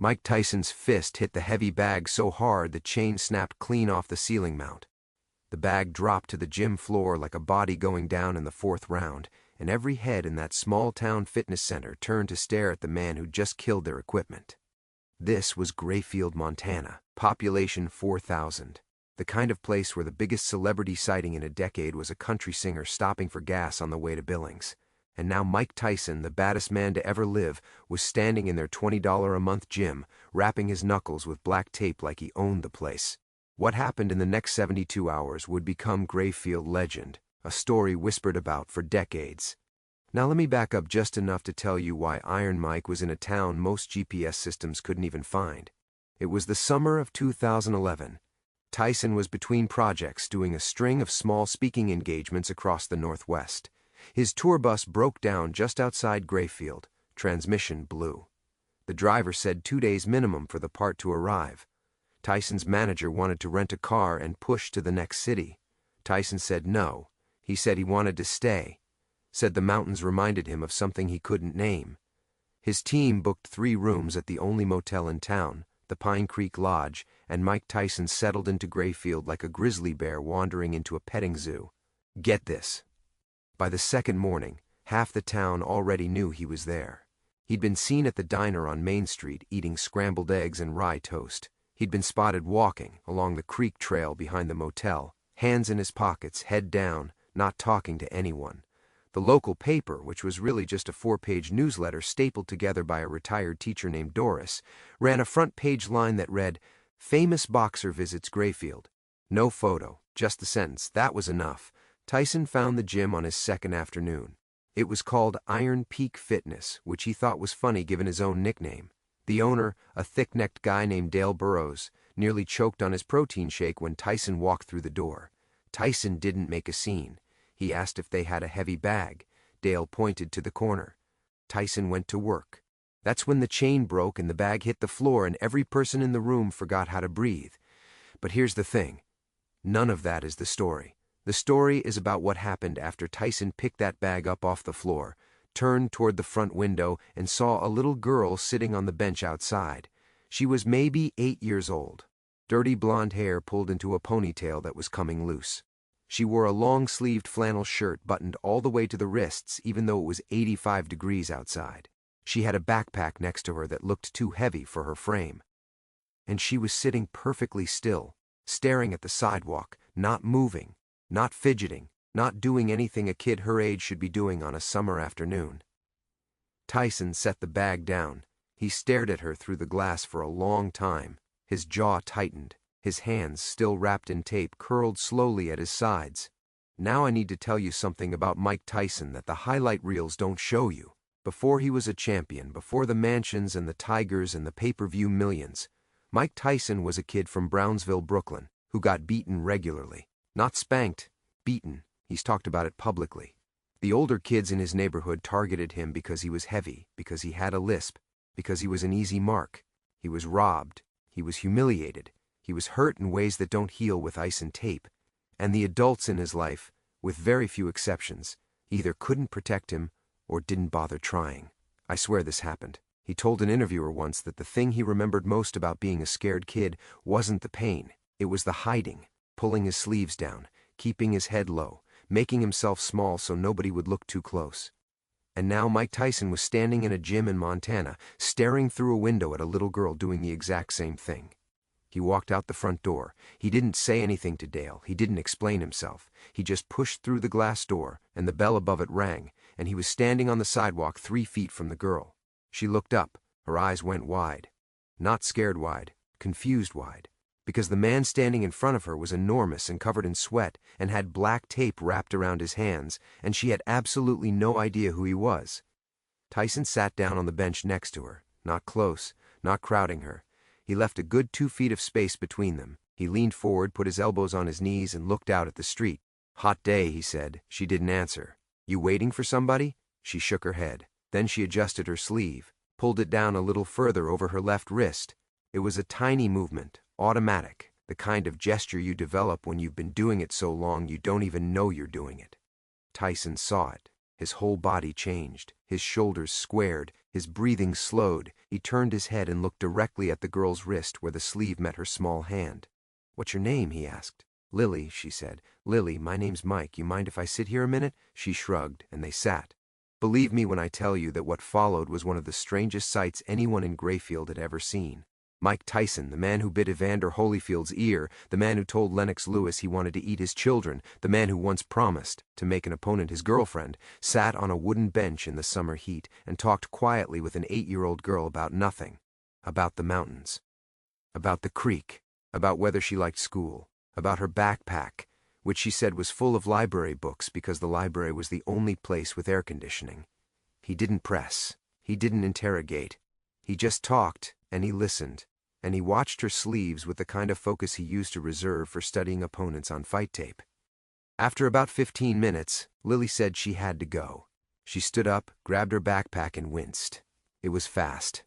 Mike Tyson's fist hit the heavy bag so hard the chain snapped clean off the ceiling mount. The bag dropped to the gym floor like a body going down in the fourth round, and every head in that small-town fitness center turned to stare at the man who'd just killed their equipment. This was Grayfield, Montana, population 4,000. The kind of place where the biggest celebrity sighting in a decade was a country singer stopping for gas on the way to Billings. And now Mike Tyson, the baddest man to ever live, was standing in their $20 a month gym, wrapping his knuckles with black tape like he owned the place. What happened in the next 72 hours would become Grayfield legend, a story whispered about for decades. Now let me back up just enough to tell you why Iron Mike was in a town most GPS systems couldn't even find. It was the summer of 2011. Tyson was between projects doing a string of small speaking engagements across the Northwest. His tour bus broke down just outside Grayfield. Transmission blew. The driver said 2 days minimum for the part to arrive. Tyson's manager wanted to rent a car and push to the next city. Tyson said no. He said he wanted to stay. Said the mountains reminded him of something he couldn't name. His team booked 3 rooms at the only motel in town, the Pine Creek Lodge, and Mike Tyson settled into Grayfield like a grizzly bear wandering into a petting zoo. Get this. By the second morning, half the town already knew he was there. He'd been seen at the diner on Main Street eating scrambled eggs and rye toast. He'd been spotted walking along the creek trail behind the motel, hands in his pockets, head down, not talking to anyone. The local paper, which was really just a 4-page newsletter stapled together by a retired teacher named Doris, ran a front-page line that read, "Famous boxer visits Grayfield." No photo, just the sentence. That was enough. Tyson found the gym on his second afternoon. It was called Iron Peak Fitness, which he thought was funny given his own nickname. The owner, a thick-necked guy named Dale Burrows, nearly choked on his protein shake when Tyson walked through the door. Tyson didn't make a scene. He asked if they had a heavy bag. Dale pointed to the corner. Tyson went to work. That's when the chain broke and the bag hit the floor and every person in the room forgot how to breathe. But here's the thing. None of that is the story. The story is about what happened after Tyson picked that bag up off the floor, turned toward the front window, and saw a little girl sitting on the bench outside. She was maybe 8 years old. Dirty blonde hair pulled into a ponytail that was coming loose. She wore a long-sleeved flannel shirt buttoned all the way to the wrists even though it was 85 degrees outside. She had a backpack next to her that looked too heavy for her frame. And she was sitting perfectly still, staring at the sidewalk, not moving, not fidgeting, not doing anything a kid her age should be doing on a summer afternoon. Tyson set the bag down. He stared at her through the glass for a long time. His jaw tightened. His hands, still wrapped in tape, curled slowly at his sides. Now I need to tell you something about Mike Tyson that the highlight reels don't show you. Before he was a champion, before the mansions and the tigers and the pay-per-view millions, Mike Tyson was a kid from Brownsville, Brooklyn, who got beaten regularly. Not spanked, beaten. He's talked about it publicly. The older kids in his neighborhood targeted him because he was heavy, because he had a lisp, because he was an easy mark. He was robbed. He was humiliated. He was hurt in ways that don't heal with ice and tape. And the adults in his life, with very few exceptions, either couldn't protect him or didn't bother trying. I swear this happened. He told an interviewer once that the thing he remembered most about being a scared kid wasn't the pain. It was the hiding, pulling his sleeves down, keeping his head low, making himself small so nobody would look too close. And now Mike Tyson was standing in a gym in Montana, staring through a window at a little girl doing the exact same thing. He walked out the front door. He didn't say anything to Dale. He didn't explain himself. He just pushed through the glass door, and the bell above it rang, and he was standing on the sidewalk 3 feet from the girl. She looked up. Her eyes went wide. Not scared wide, confused wide. Because the man standing in front of her was enormous and covered in sweat and had black tape wrapped around his hands, and she had absolutely no idea who he was. Tyson sat down on the bench next to her, not close, not crowding her. He left a good 2 feet of space between them. He leaned forward, put his elbows on his knees, and looked out at the street. "Hot day," he said. She didn't answer. "You waiting for somebody?" She shook her head. Then she adjusted her sleeve, pulled it down a little further over her left wrist. It was a tiny movement, automatic, the kind of gesture you develop when you've been doing it so long you don't even know you're doing it. Tyson saw it. His whole body changed. His shoulders squared, His breathing slowed. He turned his head and looked directly at the girl's wrist where the sleeve met her small hand. "What's your name?" he asked. "Lily," she said. "Lily, my name's Mike. You mind if I sit here a minute?" She shrugged, and they sat. Believe me when I tell you that what followed was one of the strangest sights anyone in Grayfield had ever seen. Mike Tyson, the man who bit Evander Holyfield's ear, the man who told Lennox Lewis he wanted to eat his children, the man who once promised to make an opponent his girlfriend, sat on a wooden bench in the summer heat and talked quietly with an 8-year-old girl about nothing. About the mountains. About the creek. About whether she liked school. About her backpack, which she said was full of library books because the library was the only place with air conditioning. He didn't press. He didn't interrogate. He just talked, and he listened. And he watched her sleeves with the kind of focus he used to reserve for studying opponents on fight tape. After about 15 minutes, Lily said she had to go. She stood up, grabbed her backpack, and winced. It was fast.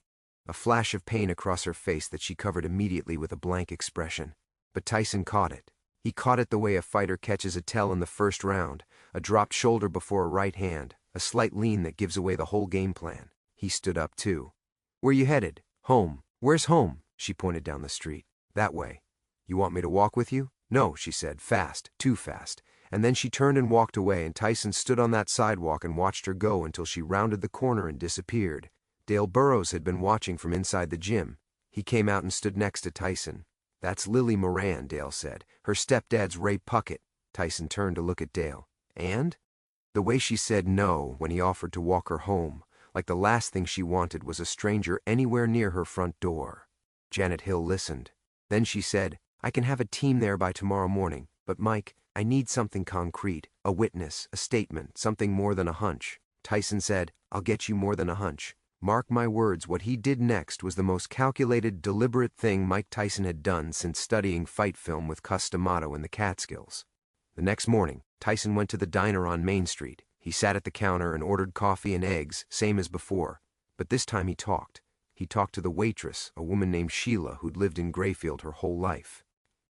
A flash of pain across her face that she covered immediately with a blank expression. But Tyson caught it. He caught it the way a fighter catches a tell in the first round, a dropped shoulder before a right hand, a slight lean that gives away the whole game plan. He stood up too. "Where you headed?" "Home." "Where's home?" She pointed down the street. "That way." "You want me to walk with you?" "No," she said, fast, too fast. And then she turned and walked away, and Tyson stood on that sidewalk and watched her go until she rounded the corner and disappeared. Dale Burrows had been watching from inside the gym. He came out and stood next to Tyson. "That's Lily Moran," Dale said. "Her stepdad's Ray Puckett." Tyson turned to look at Dale. "And?" The way she said no when he offered to walk her home, like the last thing she wanted was a stranger anywhere near her front door. Janet Hill listened. Then she said, "I can have a team there by tomorrow morning, but Mike, I need something concrete, a witness, a statement, something more than a hunch." Tyson said, "I'll get you more than a hunch." Mark my words, what he did next was the most calculated, deliberate thing Mike Tyson had done since studying fight film with Cus D'Amato in the Catskills. The next morning, Tyson went to the diner on Main Street. He sat at the counter and ordered coffee and eggs, same as before. But this time he talked. He talked to the waitress, a woman named Sheila who'd lived in Grayfield her whole life.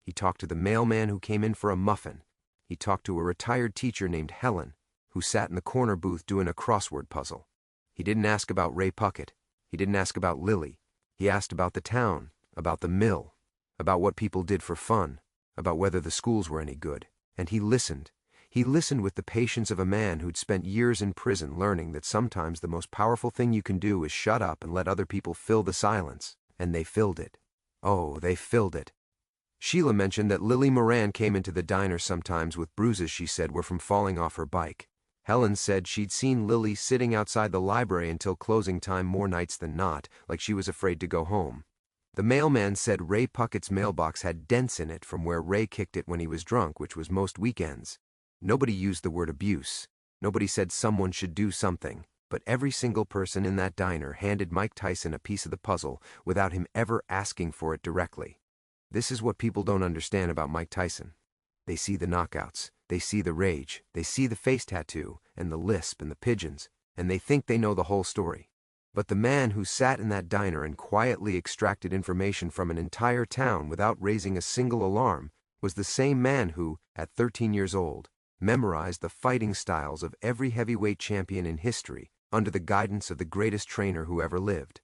He talked to the mailman who came in for a muffin. He talked to a retired teacher named Helen, who sat in the corner booth doing a crossword puzzle. He didn't ask about Ray Puckett. He didn't ask about Lily. He asked about the town, about the mill, about what people did for fun, about whether the schools were any good. And he listened. He listened with the patience of a man who'd spent years in prison learning that sometimes the most powerful thing you can do is shut up and let other people fill the silence. And they filled it. Oh, they filled it. Sheila mentioned that Lily Moran came into the diner sometimes with bruises she said were from falling off her bike. Helen said she'd seen Lily sitting outside the library until closing time more nights than not, like she was afraid to go home. The mailman said Ray Puckett's mailbox had dents in it from where Ray kicked it when he was drunk, which was most weekends. Nobody used the word abuse. Nobody said someone should do something. But every single person in that diner handed Mike Tyson a piece of the puzzle without him ever asking for it directly. This is what people don't understand about Mike Tyson. They see the knockouts, they see the rage, they see the face tattoo, and the lisp and the pigeons, and they think they know the whole story. But the man who sat in that diner and quietly extracted information from an entire town without raising a single alarm was the same man who, at 13 years old, memorized the fighting styles of every heavyweight champion in history under the guidance of the greatest trainer who ever lived.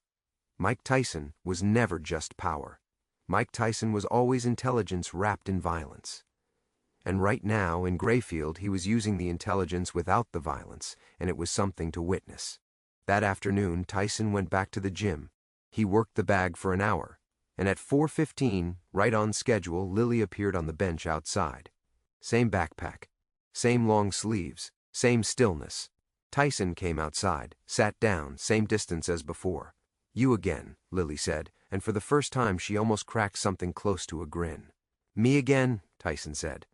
Mike Tyson was never just power. Mike Tyson was always intelligence wrapped in violence. And right now, in Grayfield, he was using the intelligence without the violence, and it was something to witness. That afternoon, Tyson went back to the gym. He worked the bag for an hour, and at 4:15, right on schedule, Lily appeared on the bench outside. Same backpack, same long sleeves, same stillness. Tyson came outside, sat down, same distance as before. "You again," Lily said, and for the first time she almost cracked something close to a grin. "Me again," Tyson said.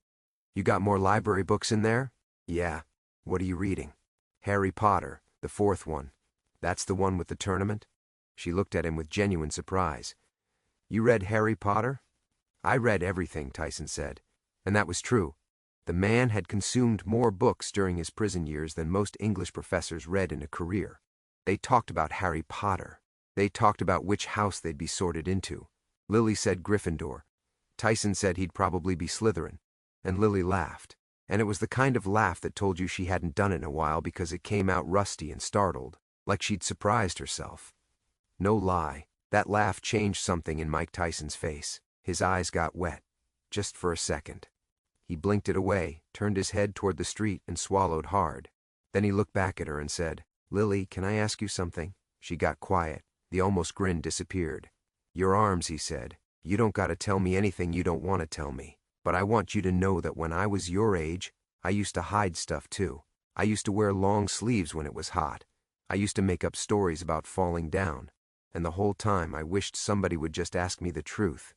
"You got more library books in there?" "Yeah." "What are you reading?" "Harry Potter, the fourth one." "That's the one with the tournament?" She looked at him with genuine surprise. "You read Harry Potter?" "I read everything," Tyson said. And that was true. The man had consumed more books during his prison years than most English professors read in a career. They talked about Harry Potter. They talked about which house they'd be sorted into. Lily said Gryffindor. Tyson said he'd probably be Slytherin. And Lily laughed. And it was the kind of laugh that told you she hadn't done it in a while because it came out rusty and startled. like she'd surprised herself. No lie, that laugh changed something in Mike Tyson's face. His eyes got wet, just for a second. He blinked it away, turned his head toward the street, and swallowed hard. Then he looked back at her and said, "Lily, can I ask you something?" She got quiet. The almost grin disappeared. "Your arms," he said. "You don't gotta tell me anything you don't want to tell me. But I want you to know that when I was your age, I used to hide stuff too. I used to wear long sleeves when it was hot. I used to make up stories about falling down. And the whole time I wished somebody would just ask me the truth."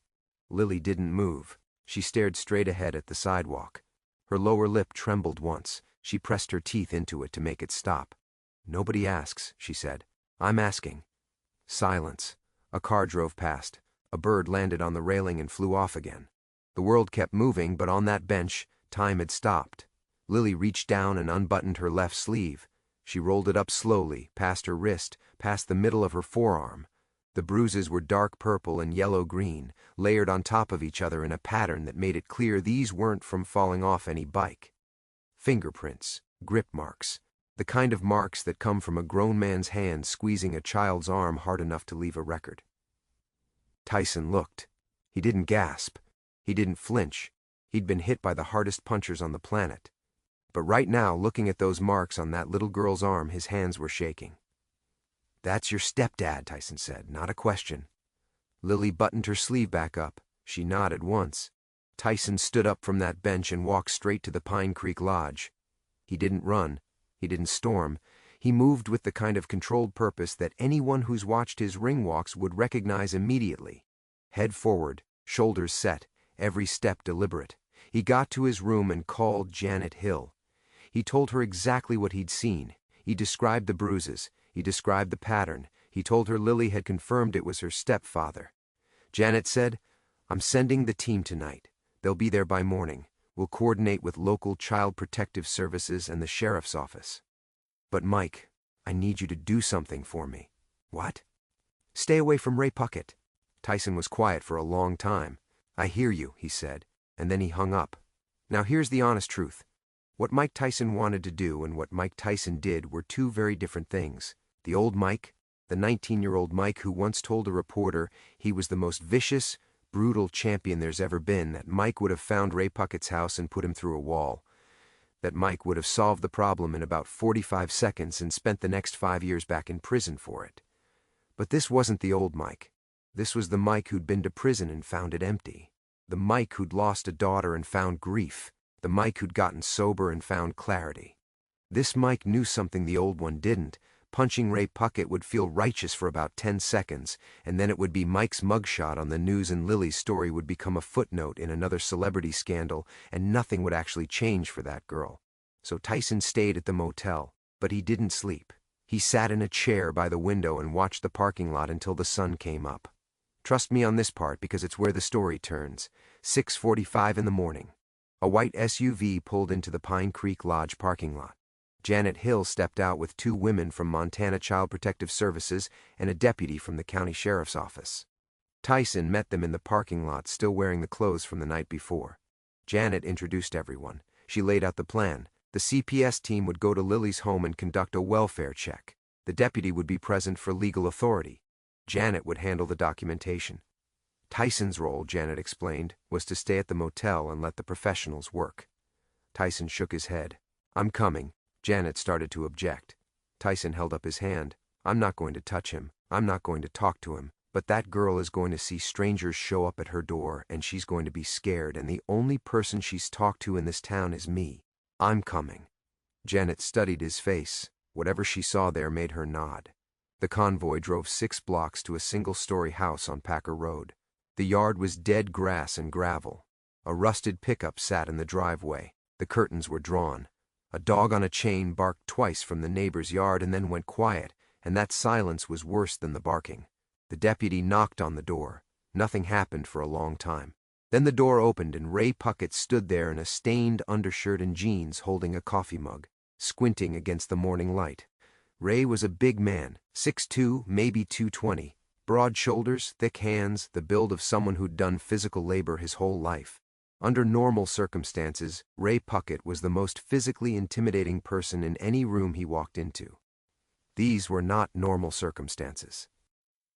Lily didn't move. She stared straight ahead at the sidewalk. Her lower lip trembled once. She pressed her teeth into it to make it stop. "Nobody asks," she said. "I'm asking." Silence. A car drove past. A bird landed on the railing and flew off again. The world kept moving, but on that bench, time had stopped. Lily reached down and unbuttoned her left sleeve. She rolled it up slowly, past her wrist, past the middle of her forearm. The bruises were dark purple and yellow-green, layered on top of each other in a pattern that made it clear these weren't from falling off any bike. Fingerprints, grip marks, the kind of marks that come from a grown man's hand squeezing a child's arm hard enough to leave a record. Tyson looked. He didn't gasp. He didn't flinch. He'd been hit by the hardest punchers on the planet. But right now, looking at those marks on that little girl's arm, his hands were shaking. "That's your stepdad," Tyson said, "not a question." Lily buttoned her sleeve back up. She nodded once. Tyson stood up from that bench and walked straight to the Pine Creek Lodge. He didn't run. He didn't storm. He moved with the kind of controlled purpose that anyone who's watched his ring walks would recognize immediately. Head forward, shoulders set, every step deliberate. He got to his room and called Janet Hill. He told her exactly what he'd seen. He described the bruises. He described the pattern. He told her Lily had confirmed it was her stepfather. Janet said, "I'm sending the team tonight. They'll be there by morning. We'll coordinate with local child protective services and the sheriff's office. But Mike, I need you to do something for me." "What?" "Stay away from Ray Puckett." Tyson was quiet for a long time. "I hear you," he said, and then he hung up. Now here's the honest truth. What Mike Tyson wanted to do and what Mike Tyson did were two very different things. The old Mike, the 19-year-old Mike who once told a reporter he was the most vicious, brutal champion there's ever been, that Mike would have found Ray Puckett's house and put him through a wall. That Mike would have solved the problem in about 45 seconds and spent the next 5 years back in prison for it. But this wasn't the old Mike. This was the Mike who'd been to prison and found it empty. The Mike who'd lost a daughter and found grief. The Mike who'd gotten sober and found clarity. This Mike knew something the old one didn't. Punching Ray Puckett would feel righteous for about 10 seconds, and then it would be Mike's mugshot on the news and Lily's story would become a footnote in another celebrity scandal, and nothing would actually change for that girl. So Tyson stayed at the motel, but he didn't sleep. He sat in a chair by the window and watched the parking lot until the sun came up. Trust me on this part because it's where the story turns. 6:45 in the morning. A white SUV pulled into the Pine Creek Lodge parking lot. Janet Hill stepped out with 2 women from Montana Child Protective Services and a deputy from the county sheriff's office. Tyson met them in the parking lot, still wearing the clothes from the night before. Janet introduced everyone. She laid out the plan. The CPS team would go to Lily's home and conduct a welfare check. The deputy would be present for legal authority. Janet would handle the documentation. Tyson's role, Janet explained, was to stay at the motel and let the professionals work. Tyson shook his head. "I'm coming." Janet started to object. Tyson held up his hand. "I'm not going to touch him. I'm not going to talk to him. But that girl is going to see strangers show up at her door, and she's going to be scared, and the only person she's talked to in this town is me. I'm coming." Janet studied his face. Whatever she saw there made her nod. The convoy drove 6 blocks to a single-story house on Packer Road. The yard was dead grass and gravel. A rusted pickup sat in the driveway. The curtains were drawn. A dog on a chain barked twice from the neighbor's yard and then went quiet, and that silence was worse than the barking. The deputy knocked on the door. Nothing happened for a long time. Then the door opened and Ray Puckett stood there in a stained undershirt and jeans holding a coffee mug, squinting against the morning light. Ray was a big man, 6'2", maybe 220. Broad shoulders, thick hands, the build of someone who'd done physical labor his whole life. Under normal circumstances, Ray Puckett was the most physically intimidating person in any room he walked into. These were not normal circumstances.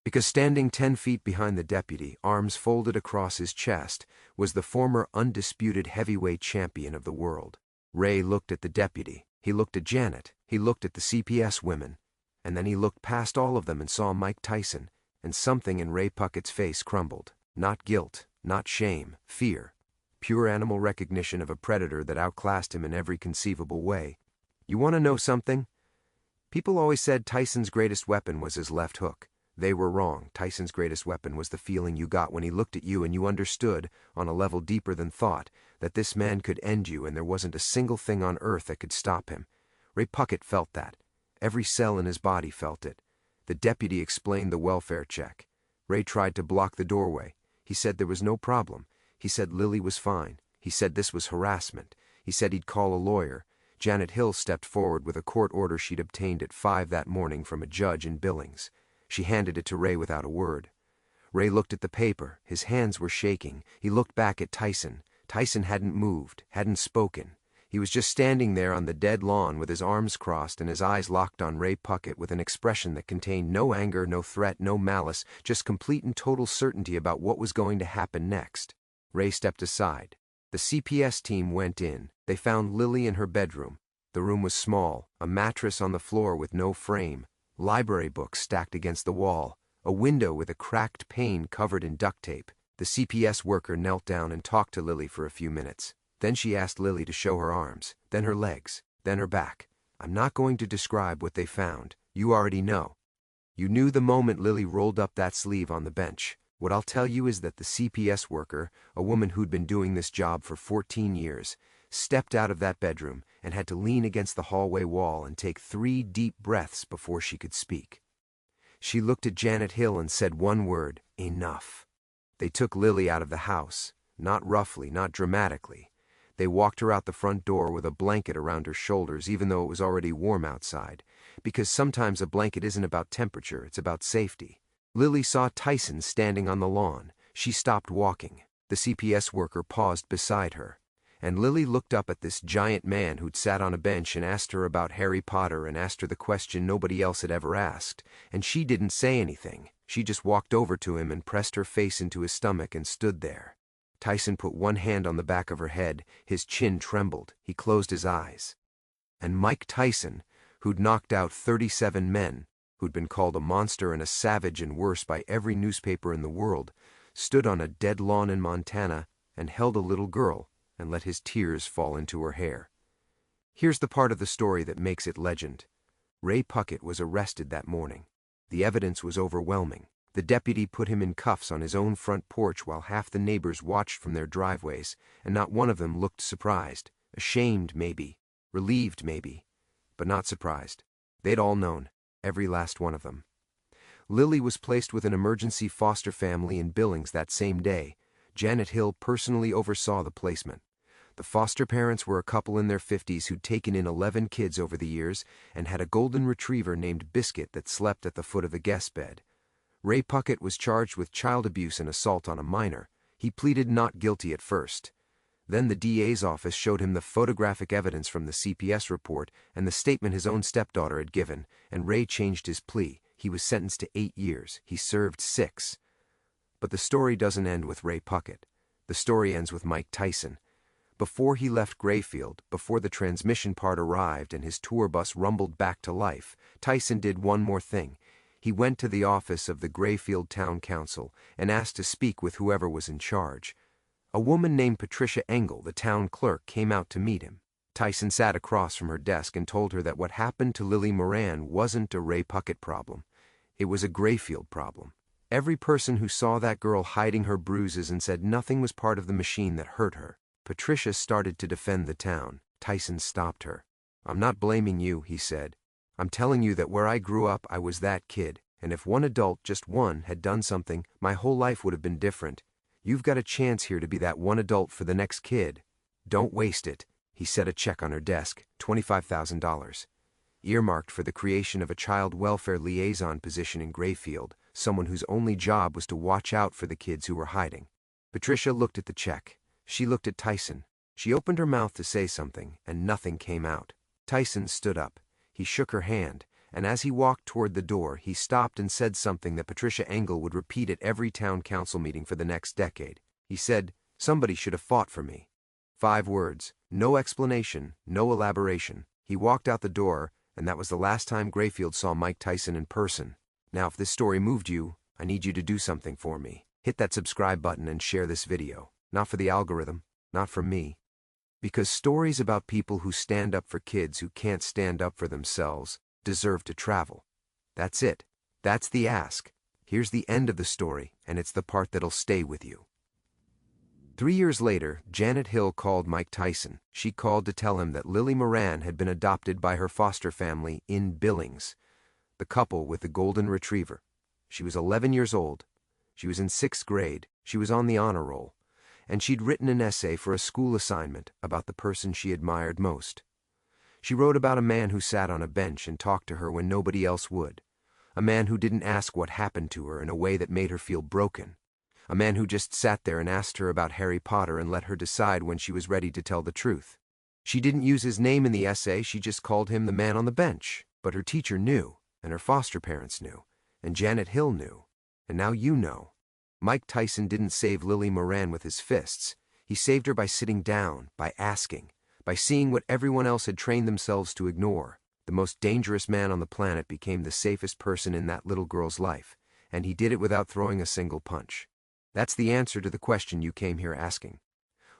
Because standing 10 feet behind the deputy, arms folded across his chest, was the former undisputed heavyweight champion of the world. Ray looked at the deputy, he looked at Janet, he looked at the CPS women, and then he looked past all of them and saw Mike Tyson, and something in Ray Puckett's face crumbled. Not guilt, not shame, fear. Pure animal recognition of a predator that outclassed him in every conceivable way. You want to know something? People always said Tyson's greatest weapon was his left hook. They were wrong. Tyson's greatest weapon was the feeling you got when he looked at you and you understood, on a level deeper than thought, that this man could end you and there wasn't a single thing on earth that could stop him. Ray Puckett felt that. Every cell in his body felt it. The deputy explained the welfare check. Ray tried to block the doorway. He said there was no problem. He said Lily was fine. He said this was harassment. He said he'd call a lawyer. Janet Hill stepped forward with a court order she'd obtained at 5 that morning from a judge in Billings. She handed it to Ray without a word. Ray looked at the paper. His hands were shaking. He looked back at Tyson. Tyson hadn't moved, hadn't spoken. He was just standing there on the dead lawn with his arms crossed and his eyes locked on Ray Puckett with an expression that contained no anger, no threat, no malice, just complete and total certainty about what was going to happen next. Ray stepped aside. The CPS team went in. They found Lily in her bedroom. The room was small, a mattress on the floor with no frame, library books stacked against the wall, a window with a cracked pane covered in duct tape. The CPS worker knelt down and talked to Lily for a few minutes. Then she asked Lily to show her arms, then her legs, then her back. I'm not going to describe what they found. You already know. You knew the moment Lily rolled up that sleeve on the bench. What I'll tell you is that the CPS worker, a woman who'd been doing this job for 14 years, stepped out of that bedroom and had to lean against the hallway wall and take 3 deep breaths before she could speak. She looked at Janet Hill and said one word, enough. They took Lily out of the house, not roughly, not dramatically. They walked her out the front door with a blanket around her shoulders even though it was already warm outside, because sometimes a blanket isn't about temperature, it's about safety. Lily saw Tyson standing on the lawn. She stopped walking. The CPS worker paused beside her. And Lily looked up at this giant man who'd sat on a bench and asked her about Harry Potter and asked her the question nobody else had ever asked. And she didn't say anything. She just walked over to him and pressed her face into his stomach and stood there. Tyson put one hand on the back of her head. His chin trembled. He closed his eyes. And Mike Tyson, who'd knocked out 37 men, who'd been called a monster and a savage and worse by every newspaper in the world, stood on a dead lawn in Montana and held a little girl and let his tears fall into her hair. Here's the part of the story that makes it legend. Ray Puckett was arrested that morning. The evidence was overwhelming. The deputy put him in cuffs on his own front porch while half the neighbors watched from their driveways, and not one of them looked surprised. Ashamed, maybe. Relieved, maybe. But not surprised. They'd all known. Every last one of them. Lily was placed with an emergency foster family in Billings that same day. Janet Hill personally oversaw the placement. The foster parents were a couple in their 50s who'd taken in 11 kids over the years and had a golden retriever named Biscuit that slept at the foot of the guest bed. Ray Puckett was charged with child abuse and assault on a minor. He pleaded not guilty at first. Then the DA's office showed him the photographic evidence from the CPS report and the statement his own stepdaughter had given, and Ray changed his plea. He was sentenced to 8 years. He served 6. But the story doesn't end with Ray Puckett. The story ends with Mike Tyson. Before he left Grayfield, before the transmission part arrived and his tour bus rumbled back to life, Tyson did one more thing. He went to the office of the Grayfield Town Council and asked to speak with whoever was in charge. A woman named Patricia Engel, the town clerk, came out to meet him. Tyson sat across from her desk and told her that what happened to Lily Moran wasn't a Ray Puckett problem. It was a Grayfield problem. Every person who saw that girl hiding her bruises and said nothing was part of the machine that hurt her. Patricia started to defend the town. Tyson stopped her. I'm not blaming you, he said. I'm telling you that where I grew up, I was that kid, and if one adult, just one, had done something, my whole life would have been different. You've got a chance here to be that one adult for the next kid. Don't waste it. He set a check on her desk, $25,000. Earmarked for the creation of a child welfare liaison position in Grayfield, someone whose only job was to watch out for the kids who were hiding. Patricia looked at the check. She looked at Tyson. She opened her mouth to say something, and nothing came out. Tyson stood up. He shook her hand, and as he walked toward the door, he stopped and said something that Patricia Engel would repeat at every town council meeting for the next decade. He said, "Somebody should have fought for me." 5 words, no explanation, no elaboration. He walked out the door, and that was the last time Grayfield saw Mike Tyson in person. Now, if this story moved you, I need you to do something for me. Hit that subscribe button and share this video. Not for the algorithm, not for me. Because stories about people who stand up for kids who can't stand up for themselves deserve to travel. That's it. That's the ask. Here's the end of the story, and it's the part that'll stay with you. 3 years later, Janet Hill called Mike Tyson. She called to tell him that Lily Moran had been adopted by her foster family in Billings, the couple with the golden retriever. She was 11 years old. She was in 6th grade. She was on the honor roll. And she'd written an essay for a school assignment about the person she admired most. She wrote about a man who sat on a bench and talked to her when nobody else would. A man who didn't ask what happened to her in a way that made her feel broken. A man who just sat there and asked her about Harry Potter and let her decide when she was ready to tell the truth. She didn't use his name in the essay, she just called him the man on the bench. But her teacher knew, and her foster parents knew, and Janet Hill knew, and now you know. Mike Tyson didn't save Lily Moran with his fists. He saved her by sitting down, by asking, by seeing what everyone else had trained themselves to ignore. The most dangerous man on the planet became the safest person in that little girl's life, and he did it without throwing a single punch. That's the answer to the question you came here asking.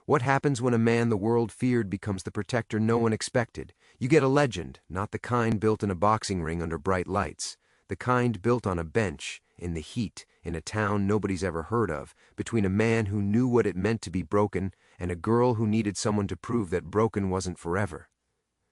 What happens when a man the world feared becomes the protector no one expected? You get a legend, not the kind built in a boxing ring under bright lights, the kind built on a bench, in the heat, in a town nobody's ever heard of, between a man who knew what it meant to be broken and a girl who needed someone to prove that broken wasn't forever.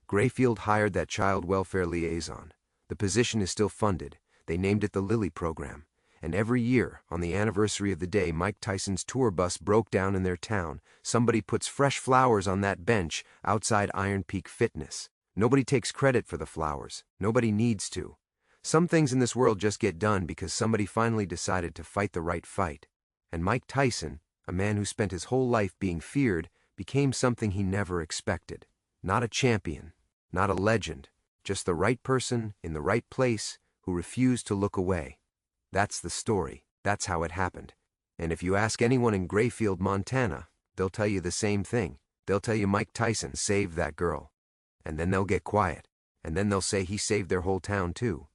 Grayfield hired that child welfare liaison. The position is still funded. They named it the Lily Program. And every year, on the anniversary of the day Mike Tyson's tour bus broke down in their town, somebody puts fresh flowers on that bench outside Iron Peak Fitness. Nobody takes credit for the flowers. Nobody needs to. Some things in this world just get done because somebody finally decided to fight the right fight. And Mike Tyson, a man who spent his whole life being feared, became something he never expected. Not a champion, not a legend, just the right person in the right place who refused to look away. That's the story. That's how it happened. And if you ask anyone in Grayfield, Montana, they'll tell you the same thing. They'll tell you Mike Tyson saved that girl. And then they'll get quiet. And then they'll say he saved their whole town too.